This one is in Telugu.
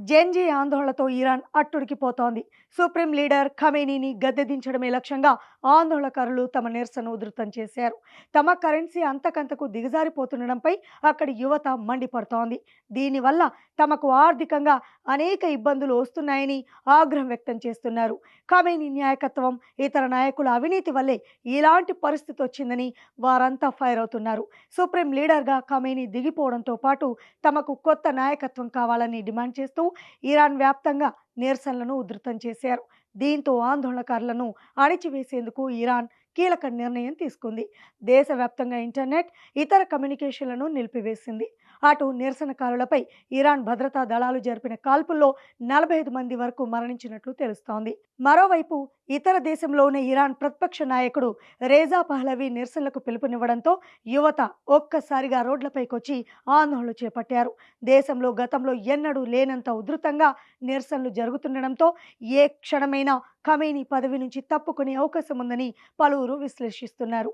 జెన్జీ ఆందోళనతో ఇరాన్ అట్టుడికిపోతోంది. సుప్రీం లీడర్ ఖమేనీని గద్దెదించడమే లక్ష్యంగా ఆందోళనకారులు తమ నిరసన ఉధృతం చేశారు. తమ కరెన్సీ అంతకంతకు దిగజారిపోతుండడంపై అక్కడి యువత మండిపడుతోంది. దీనివల్ల తమకు ఆర్థికంగా అనేక ఇబ్బందులు వస్తున్నాయని ఆగ్రహం వ్యక్తం చేస్తున్నారు. ఖమేనీ నాయకత్వం, ఇతర నాయకుల అవినీతి వల్లే ఇలాంటి పరిస్థితి వచ్చిందని వారంతా ఫైర్ అవుతున్నారు. సుప్రీం లీడర్గా ఖమేనీ దిగిపోవడంతో పాటు తమకు కొత్త నాయకత్వం కావాలని డిమాండ్ చేస్తూ ఇరాన్ వ్యాప్తంగా నిరసనలను ఉధృతం చేశారు. దీంతో ఆందోళనకారులను అణిచివేసేందుకు ఇరాన్ కీలక నిర్ణయం తీసుకుంది. దేశవ్యాప్తంగా ఇంటర్నెట్, ఇతర కమ్యూనికేషన్లను నిలిపివేసింది. అటు నిరసనకారులపై ఇరాన్ భద్రతా దళాలు జరిపిన కాల్పుల్లో 45 మంది వరకు మరణించినట్లు తెలుస్తోంది. మరోవైపు ఇతర దేశంలో ఉన్న ఇరాన్ ప్రతిపక్ష నాయకుడు రేజా పహ్లవి నిరసనలకు పిలుపునివ్వడంతో యువత ఒక్కసారిగా రోడ్లపైకొచ్చి ఆందోళనలు చేపట్టారు. దేశంలో గతంలో ఎన్నడూ లేనంత ఉధృతంగా నిరసనలు జరుగుతుండడంతో ఏ క్షణమైనా ఖమేనీ పదవి నుంచి తప్పుకునే అవకాశం ఉందని పలువురు విశ్లేషిస్తున్నారు.